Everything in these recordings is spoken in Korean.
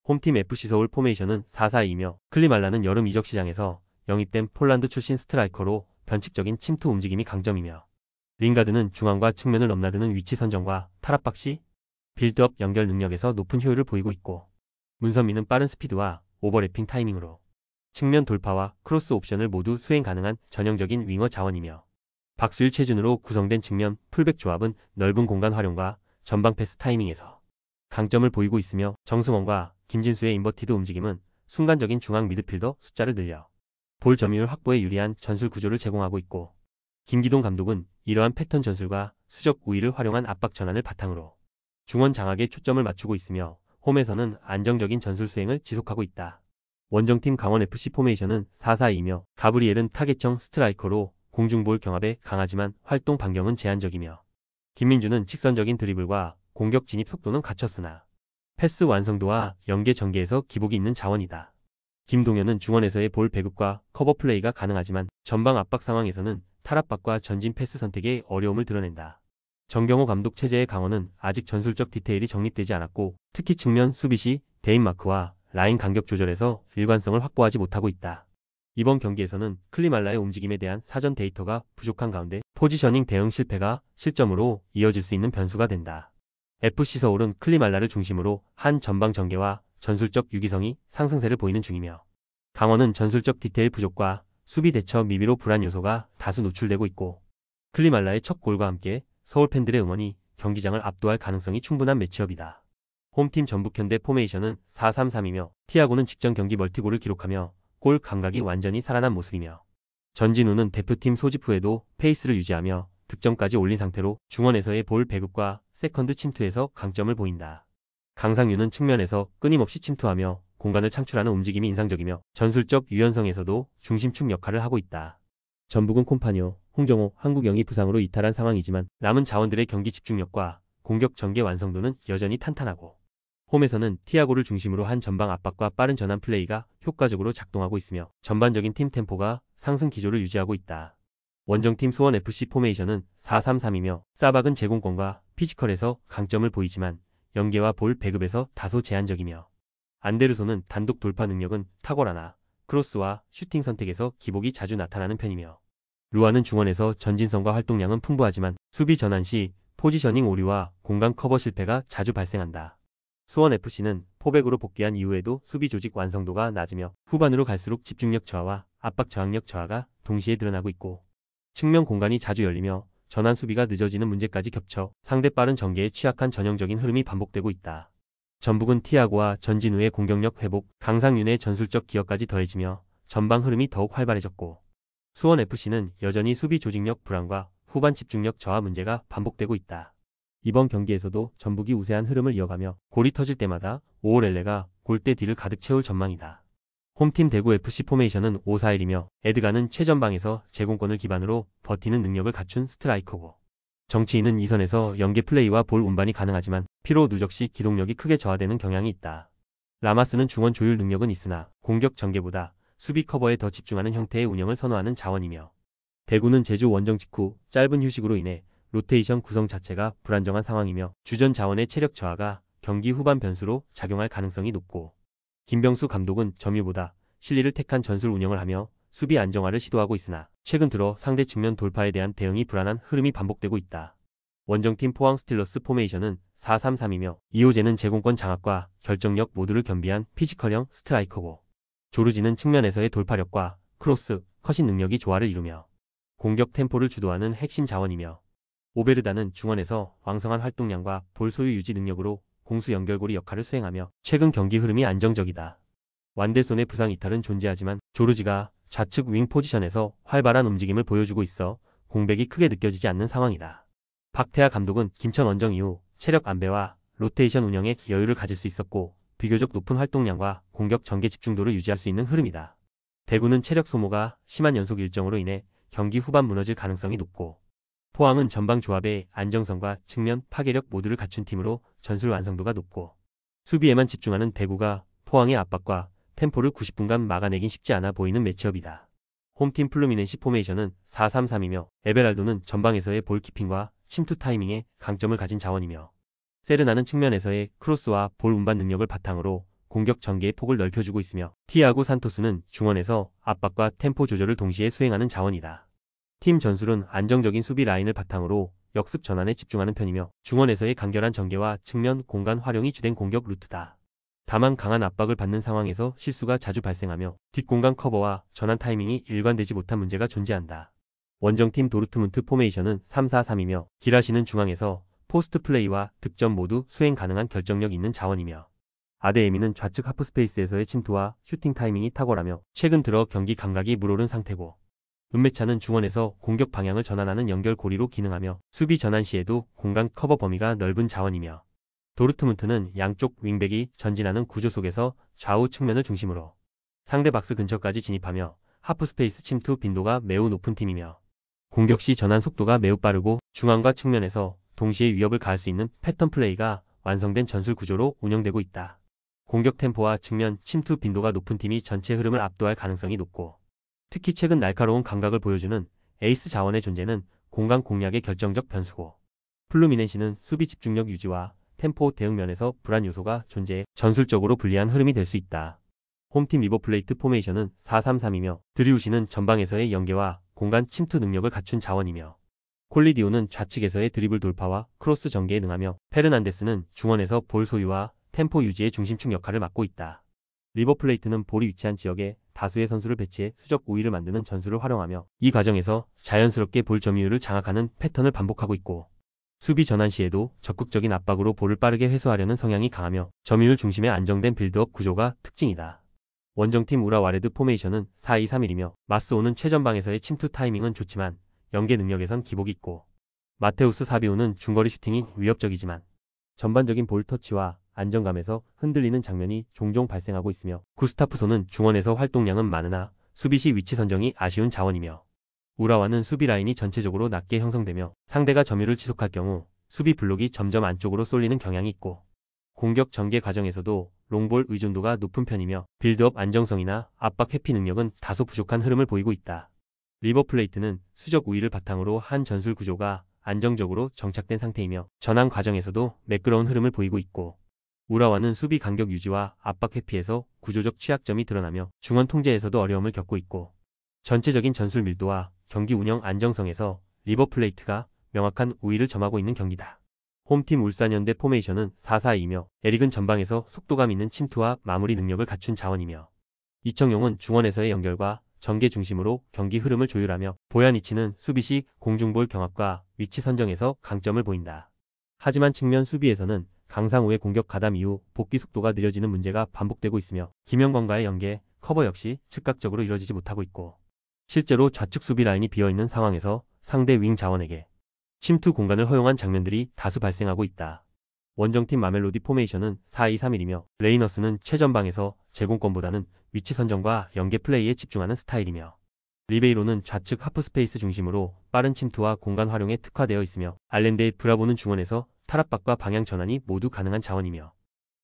홈팀 FC서울 포메이션은 4-4-2며 클리말라는 여름 이적 시장에서 영입된 폴란드 출신 스트라이커로 변칙적인 침투 움직임이 강점이며 링가드는 중앙과 측면을 넘나드는 위치 선정과 탈압박 시 빌드업 연결 능력에서 높은 효율을 보이고 있고 문선민은 빠른 스피드와 오버래핑 타이밍으로 측면 돌파와 크로스 옵션을 모두 수행 가능한 전형적인 윙어 자원이며 박수일 최준으로 구성된 측면 풀백 조합은 넓은 공간 활용과 전방 패스 타이밍에서 강점을 보이고 있으며 정승원과 김진수의 인버티드 움직임은 순간적인 중앙 미드필더 숫자를 늘려 볼 점유율 확보에 유리한 전술 구조를 제공하고 있고 김기동 감독은 이러한 패턴 전술과 수적 우위를 활용한 압박 전환을 바탕으로 중원 장악에 초점을 맞추고 있으며 홈에서는 안정적인 전술 수행을 지속하고 있다. 원정팀 강원FC 포메이션은 4-4-2며 가브리엘은 타겟형 스트라이커로 공중볼 경합에 강하지만 활동 반경은 제한적이며 김민주는 직선적인 드리블과 공격 진입 속도는 갖췄으나 패스 완성도와 연계 전개에서 기복이 있는 자원이다. 김동현은 중원에서의 볼 배급과 커버 플레이가 가능하지만 전방 압박 상황에서는 탈압박과 전진 패스 선택에 어려움을 드러낸다. 정경호 감독 체제의 강원은 아직 전술적 디테일이 정립되지 않았고 특히 측면 수비 시 대인마크와 라인 간격 조절에서 일관성을 확보하지 못하고 있다. 이번 경기에서는 클리말라의 움직임에 대한 사전 데이터가 부족한 가운데 포지셔닝 대응 실패가 실점으로 이어질 수 있는 변수가 된다. FC서울은 클리말라를 중심으로 한 전방 전개와 전술적 유기성이 상승세를 보이는 중이며 강원은 전술적 디테일 부족과 수비 대처 미비로 불안 요소가 다수 노출되고 있고 클리말라의 첫 골과 함께 서울 팬들의 응원이 경기장을 압도할 가능성이 충분한 매치업이다. 홈팀 전북현대 포메이션은 4-3-3이며 티아고는 직전 경기 멀티골을 기록하며 골 감각이 완전히 살아난 모습이며 전진우는 대표팀 소집 후에도 페이스를 유지하며 득점까지 올린 상태로 중원에서의 볼 배급과 세컨드 침투에서 강점을 보인다. 강상윤은 측면에서 끊임없이 침투하며 공간을 창출하는 움직임이 인상적이며 전술적 유연성에서도 중심축 역할을 하고 있다. 전북은 콤파니오, 홍정호, 한국영이 부상으로 이탈한 상황이지만 남은 자원들의 경기 집중력과 공격 전개 완성도는 여전히 탄탄하고 홈에서는 티아고를 중심으로 한 전방 압박과 빠른 전환 플레이가 효과적으로 작동하고 있으며 전반적인 팀 템포가 상승 기조를 유지하고 있다. 원정팀 수원FC 포메이션은 4-3-3이며 사박은 제공권과 피지컬에서 강점을 보이지만 연계와 볼 배급에서 다소 제한적이며 안데르손은 단독 돌파 능력은 탁월하나 크로스와 슈팅 선택에서 기복이 자주 나타나는 편이며 루아는 중원에서 전진성과 활동량은 풍부하지만 수비 전환 시 포지셔닝 오류와 공간 커버 실패가 자주 발생한다. 수원FC는 포백으로 복귀한 이후에도 수비 조직 완성도가 낮으며 후반으로 갈수록 집중력 저하와 압박 저항력 저하가 동시에 드러나고 있고 측면 공간이 자주 열리며 전환 수비가 늦어지는 문제까지 겹쳐 상대 빠른 전개에 취약한 전형적인 흐름이 반복되고 있다. 전북은 티아고와 전진우의 공격력 회복, 강상윤의 전술적 기여까지 더해지며 전방 흐름이 더욱 활발해졌고 수원FC는 여전히 수비 조직력 불안과 후반 집중력 저하 문제가 반복되고 있다. 이번 경기에서도 전북이 우세한 흐름을 이어가며 골이 터질 때마다 오오렐레가 골대 뒤를 가득 채울 전망이다. 홈팀 대구FC 포메이션은 5-4-1이며 에드가는 최전방에서 제공권을 기반으로 버티는 능력을 갖춘 스트라이커고 정치인은 이선에서 연계 플레이와 볼 운반이 가능하지만 피로 누적 시 기동력이 크게 저하되는 경향이 있다. 라마스는 중원 조율 능력은 있으나 공격 전개보다 수비 커버에 더 집중하는 형태의 운영을 선호하는 자원이며 대구는 제주 원정 직후 짧은 휴식으로 인해 로테이션 구성 자체가 불안정한 상황이며 주전 자원의 체력 저하가 경기 후반 변수로 작용할 가능성이 높고 김병수 감독은 점유보다 실리를 택한 전술 운영을 하며 수비 안정화를 시도하고 있으나 최근 들어 상대 측면 돌파에 대한 대응이 불안한 흐름이 반복되고 있다. 원정팀 포항 스틸러스 포메이션은 4-3-3이며 이호재는 제공권 장악과 결정력 모두를 겸비한 피지컬형 스트라이커고 조르지는 측면에서의 돌파력과 크로스, 컷인 능력이 조화를 이루며 공격 템포를 주도하는 핵심 자원이며 오베르다는 중원에서 왕성한 활동량과 볼 소유 유지 능력으로 공수 연결고리 역할을 수행하며 최근 경기 흐름이 안정적이다. 완델손의 부상 이탈은 존재하지만 조르지가 좌측 윙 포지션에서 활발한 움직임을 보여주고 있어 공백이 크게 느껴지지 않는 상황이다. 박태하 감독은 김천 원정 이후 체력 안배와 로테이션 운영에 여유를 가질 수 있었고 비교적 높은 활동량과 공격 전개 집중도를 유지할 수 있는 흐름이다. 대구는 체력 소모가 심한 연속 일정으로 인해 경기 후반 무너질 가능성이 높고 포항은 전방 조합의 안정성과 측면 파괴력 모두를 갖춘 팀으로 전술 완성도가 높고 수비에만 집중하는 대구가 포항의 압박과 템포를 90분간 막아내긴 쉽지 않아 보이는 매치업이다. 홈팀 플루미넨시 포메이션은 4-3-3이며 에베랄도는 전방에서의 볼키핑과 침투 타이밍에 강점을 가진 자원이며 세르나는 측면에서의 크로스와 볼 운반 능력을 바탕으로 공격 전개의 폭을 넓혀주고 있으며 티아고 산토스는 중원에서 압박과 템포 조절을 동시에 수행하는 자원이다. 팀 전술은 안정적인 수비 라인을 바탕으로 역습 전환에 집중하는 편이며 중원에서의 간결한 전개와 측면 공간 활용이 주된 공격 루트다. 다만 강한 압박을 받는 상황에서 실수가 자주 발생하며 뒷공간 커버와 전환 타이밍이 일관되지 못한 문제가 존재한다. 원정팀 도르트문트 포메이션은 3-4-3이며 기라시는 중앙에서 포스트 플레이와 득점 모두 수행 가능한 결정력 있는 자원이며 아데에미는 좌측 하프스페이스에서의 침투와 슈팅 타이밍이 탁월하며 최근 들어 경기 감각이 물오른 상태고 은메차는 중원에서 공격 방향을 전환하는 연결고리로 기능하며 수비 전환 시에도 공간 커버 범위가 넓은 자원이며 도르트문트는 양쪽 윙백이 전진하는 구조 속에서 좌우 측면을 중심으로 상대 박스 근처까지 진입하며 하프스페이스 침투 빈도가 매우 높은 팀이며 공격 시 전환 속도가 매우 빠르고 중앙과 측면에서 동시에 위협을 가할 수 있는 패턴 플레이가 완성된 전술 구조로 운영되고 있다. 공격 템포와 측면 침투 빈도가 높은 팀이 전체 흐름을 압도할 가능성이 높고 특히 최근 날카로운 감각을 보여주는 에이스 자원의 존재는 공간 공략의 결정적 변수고 플루미넨시는 수비 집중력 유지와 템포 대응 면에서 불안 요소가 존재해 전술적으로 불리한 흐름이 될 수 있다. 홈팀 리버플레이트 포메이션은 4-3-3이며 드리우시는 전방에서의 연계와 공간 침투 능력을 갖춘 자원이며 콜리디오는 좌측에서의 드리블 돌파와 크로스 전개에 능하며 페르난데스는 중원에서 볼 소유와 템포 유지의 중심축 역할을 맡고 있다. 리버플레이트는 볼이 위치한 지역에 다수의 선수를 배치해 수적 우위를 만드는 전술을 활용하며 이 과정에서 자연스럽게 볼 점유율을 장악하는 패턴을 반복하고 있고 수비 전환 시에도 적극적인 압박으로 볼을 빠르게 회수하려는 성향이 강하며 점유율 중심의 안정된 빌드업 구조가 특징이다. 원정팀 우라와레드 포메이션은 4-2-3-1이며 마스오는 최전방에서의 침투 타이밍은 좋지만 연계 능력에선 기복이 있고 마테우스 사비오는 중거리 슈팅이 위협적이지만 전반적인 볼 터치와 안정감에서 흔들리는 장면이 종종 발생하고 있으며 구스타프소는 중원에서 활동량은 많으나 수비 시 위치 선정이 아쉬운 자원이며 우라와는 수비 라인이 전체적으로 낮게 형성되며 상대가 점유를 지속할 경우 수비 블록이 점점 안쪽으로 쏠리는 경향이 있고 공격 전개 과정에서도 롱볼 의존도가 높은 편이며 빌드업 안정성이나 압박 회피 능력은 다소 부족한 흐름을 보이고 있다. 리버플레이트는 수적 우위를 바탕으로 한 전술 구조가 안정적으로 정착된 상태이며 전환 과정에서도 매끄러운 흐름을 보이고 있고 우라와는 수비 간격 유지와 압박 회피에서 구조적 취약점이 드러나며 중원 통제에서도 어려움을 겪고 있고 전체적인 전술 밀도와 경기 운영 안정성에서 리버플레이트가 명확한 우위를 점하고 있는 경기다. 홈팀 울산현대 포메이션은 4-4-2이며 에릭은 전방에서 속도감 있는 침투와 마무리 능력을 갖춘 자원이며 이청용은 중원에서의 연결과 전개 중심으로 경기 흐름을 조율하며 보야니치는 수비 시 공중볼 경합과 위치 선정에서 강점을 보인다. 하지만 측면 수비에서는 강상우의 공격 가담 이후 복귀 속도가 느려지는 문제가 반복되고 있으며 김영권과의 연계, 커버 역시 즉각적으로 이뤄지지 못하고 있고 실제로 좌측 수비 라인이 비어있는 상황에서 상대 윙 자원에게 침투 공간을 허용한 장면들이 다수 발생하고 있다. 원정팀 마멜로디 포메이션은 4-2-3-1이며 레이너스는 최전방에서 제공권보다는 위치 선정과 연계 플레이에 집중하는 스타일이며 리베이로는 좌측 하프스페이스 중심으로 빠른 침투와 공간 활용에 특화되어 있으며 알렌데의 브라보는 중원에서 탈압박과 방향 전환이 모두 가능한 자원이며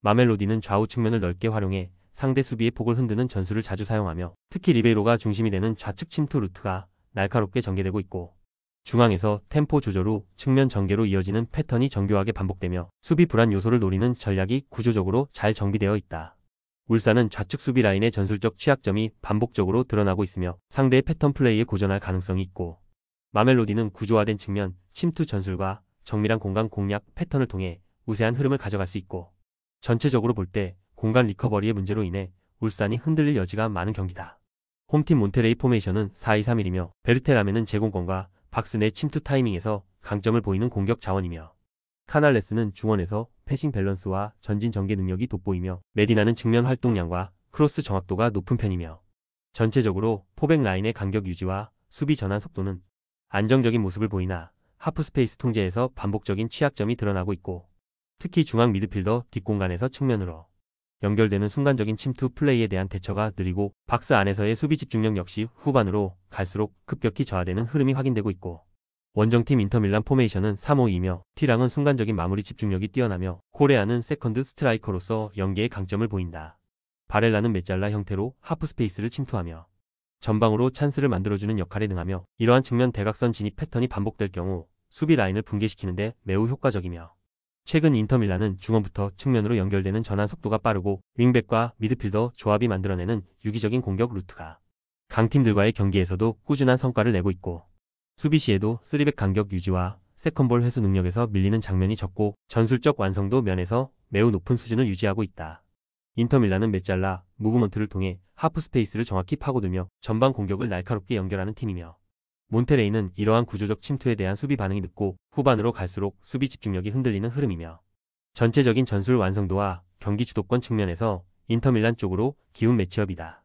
마멜로디는 좌우 측면을 넓게 활용해 상대 수비의 폭을 흔드는 전술을 자주 사용하며 특히 리베이로가 중심이 되는 좌측 침투 루트가 날카롭게 전개되고 있고 중앙에서 템포 조절 후 측면 전개로 이어지는 패턴이 정교하게 반복되며 수비 불안 요소를 노리는 전략이 구조적으로 잘 정비되어 있다. 울산은 좌측 수비 라인의 전술적 취약점이 반복적으로 드러나고 있으며 상대의 패턴 플레이에 고전할 가능성이 있고 마멜로디는 구조화된 측면 침투 전술과 정밀한 공간 공략 패턴을 통해 우세한 흐름을 가져갈 수 있고 전체적으로 볼 때 공간 리커버리의 문제로 인해 울산이 흔들릴 여지가 많은 경기다. 홈팀 몬테레이 포메이션은 4-2-3-1이며 베르테라멘은 제공권과 박스 내 침투 타이밍에서 강점을 보이는 공격 자원이며 카날레스는 중원에서 패싱 밸런스와 전진 전개 능력이 돋보이며 메디나는 측면 활동량과 크로스 정확도가 높은 편이며 전체적으로 포백 라인의 간격 유지와 수비 전환 속도는 안정적인 모습을 보이나 하프스페이스 통제에서 반복적인 취약점이 드러나고 있고 특히 중앙 미드필더 뒷공간에서 측면으로 연결되는 순간적인 침투 플레이에 대한 대처가 느리고 박스 안에서의 수비 집중력 역시 후반으로 갈수록 급격히 저하되는 흐름이 확인되고 있고 원정팀 인터밀란 포메이션은 3-5-2며 티랑은 순간적인 마무리 집중력이 뛰어나며 코레아는 세컨드 스트라이커로서 연계의 강점을 보인다. 바렐라는 메잘라 형태로 하프스페이스를 침투하며 전방으로 찬스를 만들어주는 역할에 능하며 이러한 측면 대각선 진입 패턴이 반복될 경우 수비 라인을 붕괴시키는데 매우 효과적이며 최근 인터밀란은 중원부터 측면으로 연결되는 전환 속도가 빠르고 윙백과 미드필더 조합이 만들어내는 유기적인 공격 루트가 강팀들과의 경기에서도 꾸준한 성과를 내고 있고, 수비 시에도 3백 간격 유지와 세컨볼 회수 능력에서 밀리는 장면이 적고 전술적 완성도 면에서 매우 높은 수준을 유지하고 있다. 인터밀란은 메잘라 무브먼트를 통해 하프 스페이스를 정확히 파고들며 전방 공격을 날카롭게 연결하는 팀이며, 몬테레이는 이러한 구조적 침투에 대한 수비 반응이 늦고 후반으로 갈수록 수비 집중력이 흔들리는 흐름이며, 전체적인 전술 완성도와 경기 주도권 측면에서 인터밀란 쪽으로 기운 매치업이다.